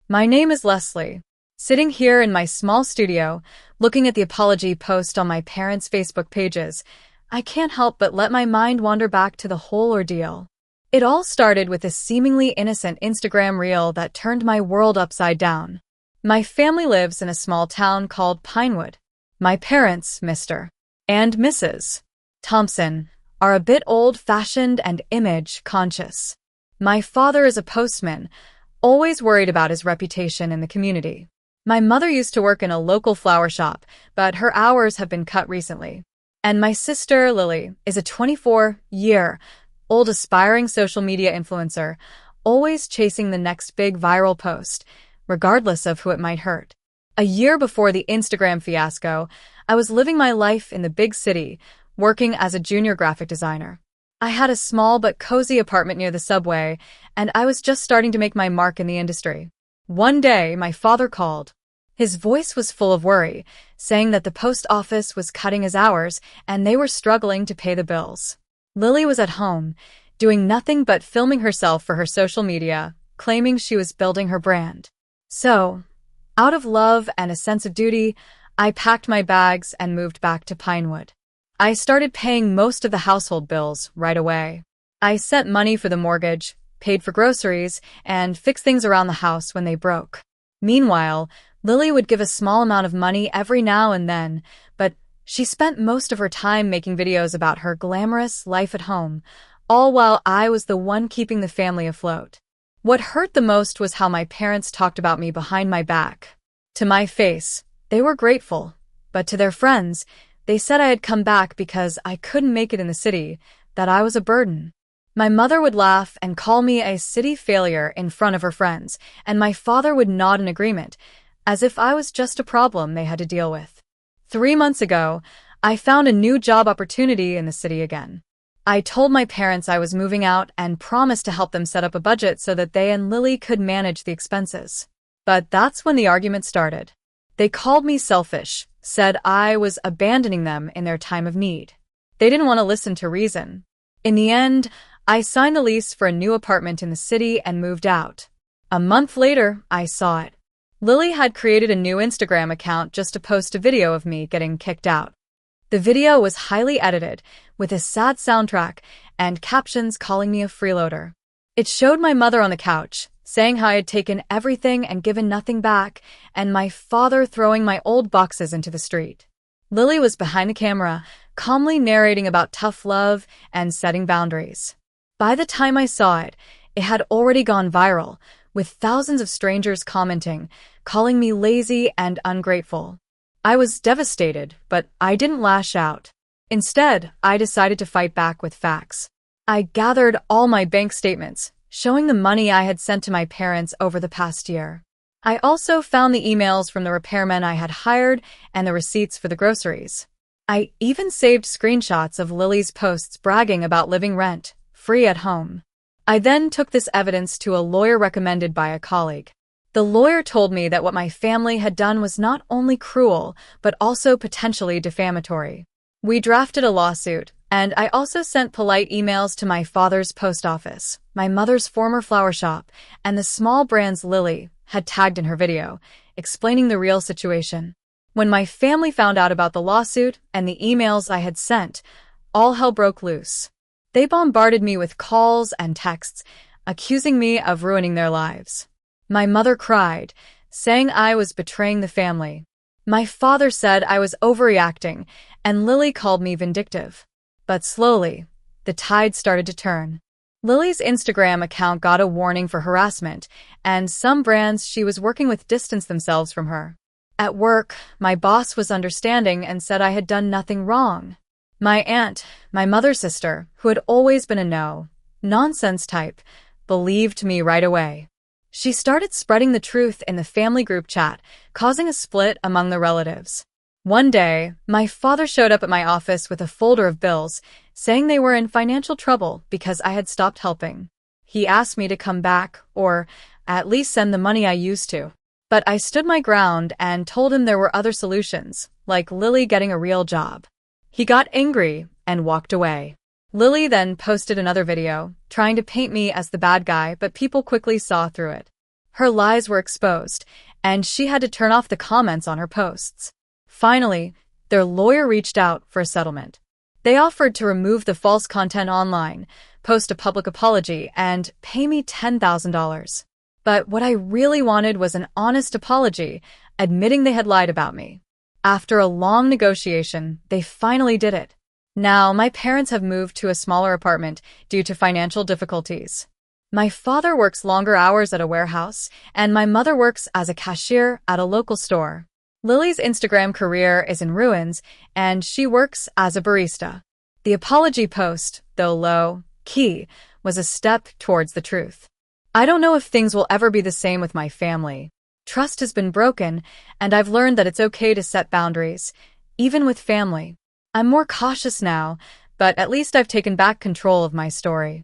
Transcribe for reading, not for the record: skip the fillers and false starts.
My name is Leslie. Sitting here in my small studio, looking at the apology post on my parents' Facebook pages, I can't help but let my mind wander back to the whole ordeal. It all started with a seemingly innocent Instagram reel that turned my world upside down. My family lives in a small town called Pinewood. My parents, Mr. and Mrs. Thompson, are a bit old-fashioned and image-conscious. My father is a postman, always worried about his reputation in the community. My mother used to work in a local flower shop, but her hours have been cut recently. And my sister, Lily, is a 24-year-old aspiring social media influencer, always chasing the next big viral post, regardless of who it might hurt. A year before the Instagram fiasco, I was living my life in the big city, working as a junior graphic designer. I had a small but cozy apartment near the subway, and I was just starting to make my mark in the industry. One day, my father called. His voice was full of worry, saying that the post office was cutting his hours and they were struggling to pay the bills. Lily was at home, doing nothing but filming herself for her social media, claiming she was building her brand. So, out of love and a sense of duty, I packed my bags and moved back to Pinewood. I started paying most of the household bills right away. I sent money for the mortgage, paid for groceries, and fixed things around the house when they broke. Meanwhile, Lily would give a small amount of money every now and then, but she spent most of her time making videos about her glamorous life at home, all while I was the one keeping the family afloat. What hurt the most was how my parents talked about me behind my back. To my face, they were grateful, but to their friends, they said I had come back because I couldn't make it in the city, that I was a burden. My mother would laugh and call me a city failure in front of her friends, and my father would nod in agreement, as if I was just a problem they had to deal with. 3 months ago, I found a new job opportunity in the city again. I told my parents I was moving out and promised to help them set up a budget so that they and Lily could manage the expenses. But that's when the argument started. They called me selfish, said I was abandoning them in their time of need. They didn't want to listen to reason. In the end, I signed the lease for a new apartment in the city and moved out. A month later, I saw it. Lily had created a new Instagram account just to post a video of me getting kicked out. The video was highly edited, with a sad soundtrack and captions calling me a freeloader. It showed my mother on the couch, saying how I had taken everything and given nothing back, and my father throwing my old boxes into the street. Lily was behind the camera, calmly narrating about tough love and setting boundaries. By the time I saw it, it had already gone viral, with thousands of strangers commenting, calling me lazy and ungrateful. I was devastated, but I didn't lash out. Instead, I decided to fight back with facts. I gathered all my bank statements, showing the money I had sent to my parents over the past year. I also found the emails from the repairmen I had hired and the receipts for the groceries. I even saved screenshots of Lily's posts bragging about living rent-free at home. I then took this evidence to a lawyer recommended by a colleague. The lawyer told me that what my family had done was not only cruel, but also potentially defamatory. We drafted a lawsuit, and I also sent polite emails to my father's post office, my mother's former flower shop, and the small brands Lily had tagged in her video, explaining the real situation. When my family found out about the lawsuit and the emails I had sent, all hell broke loose. They bombarded me with calls and texts, accusing me of ruining their lives. My mother cried, saying I was betraying the family. My father said I was overreacting, and Lily called me vindictive. But slowly, the tide started to turn. Lily's Instagram account got a warning for harassment, and some brands she was working with distanced themselves from her. At work, my boss was understanding and said I had done nothing wrong. My aunt, my mother's sister, who had always been a no-nonsense type, believed me right away. She started spreading the truth in the family group chat, causing a split among the relatives. One day, my father showed up at my office with a folder of bills, saying they were in financial trouble because I had stopped helping. He asked me to come back, or at least send the money I used to. But I stood my ground and told him there were other solutions, like Lily getting a real job. He got angry and walked away. Lily then posted another video, trying to paint me as the bad guy, but people quickly saw through it. Her lies were exposed, and she had to turn off the comments on her posts. Finally, their lawyer reached out for a settlement. They offered to remove the false content online, post a public apology, and pay me $10,000. But what I really wanted was an honest apology, admitting they had lied about me. After a long negotiation, they finally did it. Now, my parents have moved to a smaller apartment due to financial difficulties. My father works longer hours at a warehouse, and my mother works as a cashier at a local store. Lily's Instagram career is in ruins, and she works as a barista. The apology post, though low-key, was a step towards the truth. I don't know if things will ever be the same with my family. Trust has been broken, and I've learned that it's okay to set boundaries, even with family. I'm more cautious now, but at least I've taken back control of my story.